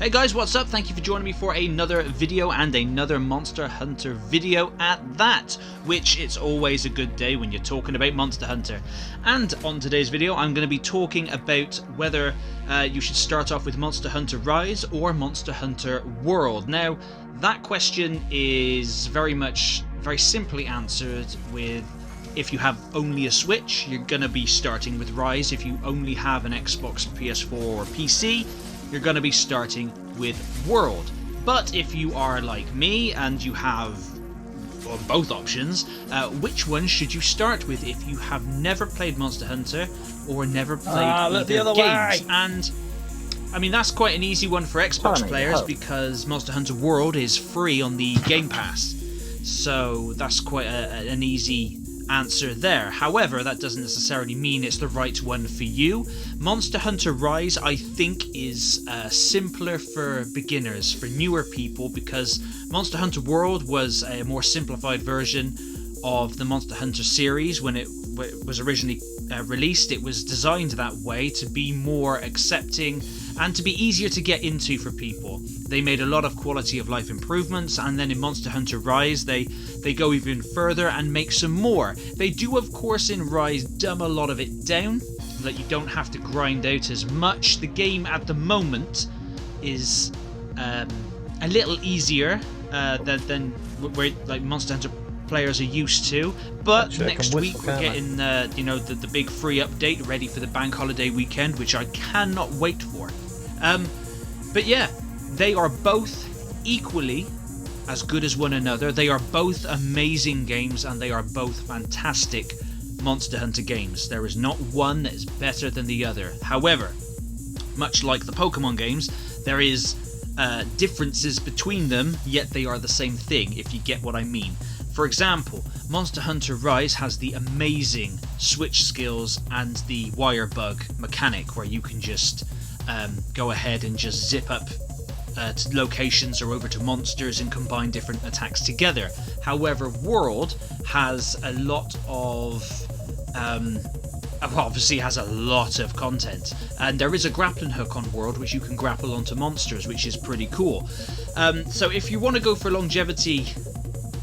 Hey guys, what's up? Thank you for joining me for another video and another Monster Hunter video at that, which it's always a good day when you're talking about Monster Hunter. And on today's video I'm going to be talking about whether you should start off with Monster Hunter Rise or Monster Hunter World. Now that question is very simply answered with: if you have only a Switch, you're going to be starting with Rise. If you only have an Xbox, PS4 or PC, you're going to be starting with World. But if you are like me and you have both options, which one should you start with if you have never played Monster Hunter or never played either games? And I mean, that's quite an easy one for Xbox players because Monster Hunter World is free on the Game Pass. So that's quite an easy answer there. However, that doesn't necessarily mean it's the right one for you. Monster Hunter Rise, I think, is simpler for beginners, for newer people, because Monster Hunter World was a more simplified version of the Monster Hunter series when it was originally released. It was designed that way to be more accepting and to be easier to get into for people. They made a lot of quality of life improvements, and then in Monster Hunter Rise they go even further and make some more. They do, of course, in Rise dumb a lot of it down, that you don't have to grind out as much. The game at the moment is a little easier than where like Monster Hunter players are used to, but next week we're getting the big free update ready for the bank holiday weekend, which I cannot wait for. But yeah, they are both equally as good as one another. They are both amazing games and they are both fantastic Monster Hunter games. There is not one that is better than the other. However, much like the Pokemon games, there is differences between them, yet they are the same thing, if you get what I mean. For example, Monster Hunter Rise has the amazing switch skills and the wire bug mechanic, where you can just go ahead and just zip up to locations or over to monsters and combine different attacks together. However, World has a lot of obviously has a lot of content, and there is a grappling hook on World which you can grapple onto monsters, which is pretty cool. So if you want to go for longevity,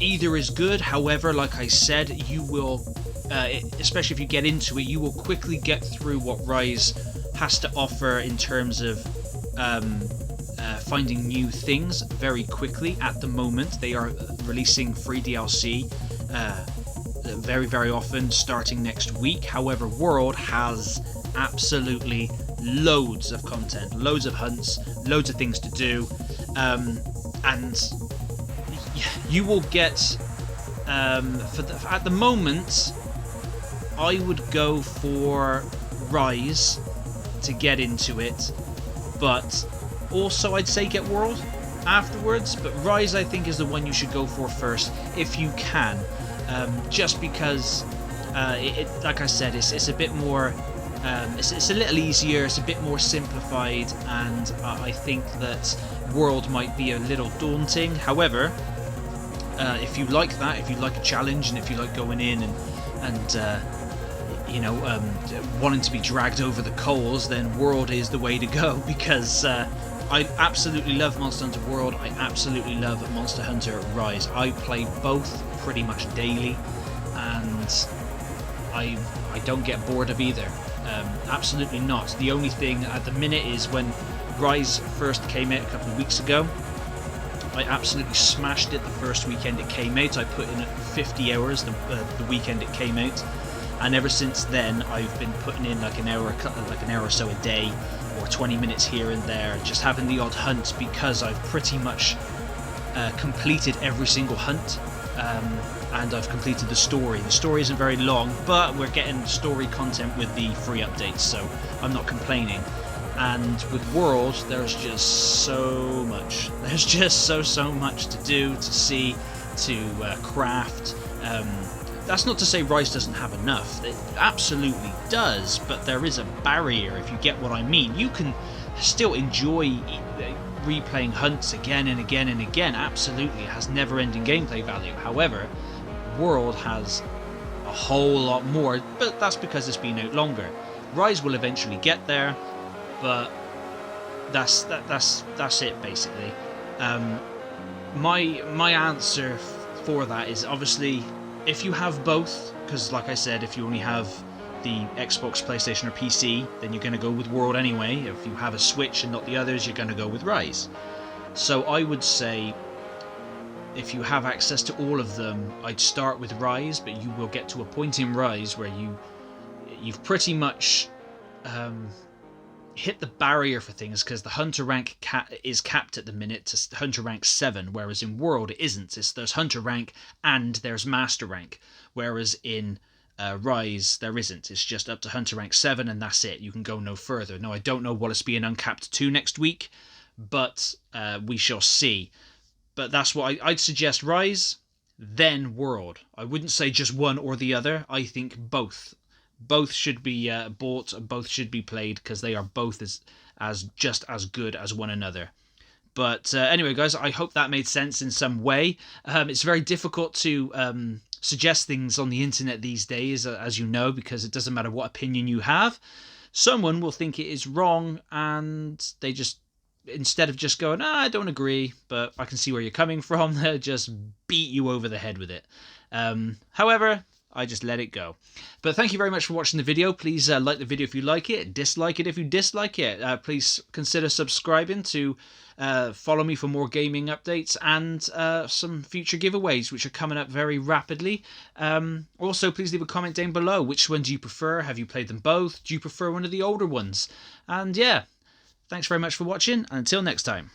either is good. However, like I said, you will, especially if you get into it, you will quickly get through what Rise has to offer in terms of finding new things very quickly. At the moment, they are releasing free DLC very often, starting next week. However, World has absolutely loads of content, loads of hunts, loads of things to do, and you will get at the moment I would go for Rise to get into it, but also I'd say get World afterwards. But Rise, I think, is the one you should go for first if you can, just because like I said, it's a bit more it's a little easier, it's a bit more simplified, and I think that World might be a little daunting. However, if you like that, if you like a challenge, and if you like going in and wanting to be dragged over the coals, then World is the way to go, because I absolutely love Monster Hunter World, I absolutely love Monster Hunter Rise. I play both pretty much daily, and I don't get bored of either. Absolutely not. The only thing at the minute is when Rise first came out a couple of weeks ago, I absolutely smashed it the first weekend it came out. I put in 50 hours the weekend it came out, and ever since then I've been putting in like an hour or so a day, or 20 minutes here and there, just having the odd hunt, because I've pretty much completed every single hunt, and I've completed the story. The story isn't very long, but we're getting story content with the free updates, so I'm not complaining. And with World, there's just so much. There's just so much to do, to see, to craft. That's not to say Rise doesn't have enough. It absolutely does, but there is a barrier, if you get what I mean. You can still enjoy replaying hunts again and again and again. Absolutely, it has never-ending gameplay value. However, World has a whole lot more, but that's because it's been out longer. Rise will eventually get there, but that's it basically. My answer for that is obviously if you have both, because like I said, if you only have the Xbox, PlayStation, or PC, then you're going to go with World anyway. If you have a Switch and not the others, you're going to go with Rise. So I would say if you have access to all of them, I'd start with Rise, but you will get to a point in Rise where you've pretty much hit the barrier for things, because the Hunter rank is capped at the minute to Hunter rank 7, whereas in World it isn't. There's Hunter rank and there's Master rank, whereas in Rise there isn't. It's just up to Hunter rank 7 and that's it. You can go no further. Now I don't know what it's being uncapped to next week, but we shall see. But that's what I'd suggest: Rise, then World. I wouldn't say just one or the other. I think both. Both should be bought, both should be played, because they are both as just as good as one another. But anyway, guys, I hope that made sense in some way. It's very difficult to suggest things on the internet these days, as you know, because it doesn't matter what opinion you have. Someone will think it is wrong, and they just, instead of just going, I don't agree, but I can see where you're coming from, they'll just beat you over the head with it. However, I just let it go. But thank you very much for watching the video. Please like the video if you like it, dislike it if you dislike it. Please consider subscribing to follow me for more gaming updates and some future giveaways, which are coming up very rapidly. Also, please leave a comment down below. Which one do you prefer? Have you played them both? Do you prefer one of the older ones? And yeah, thanks very much for watching, and until next time.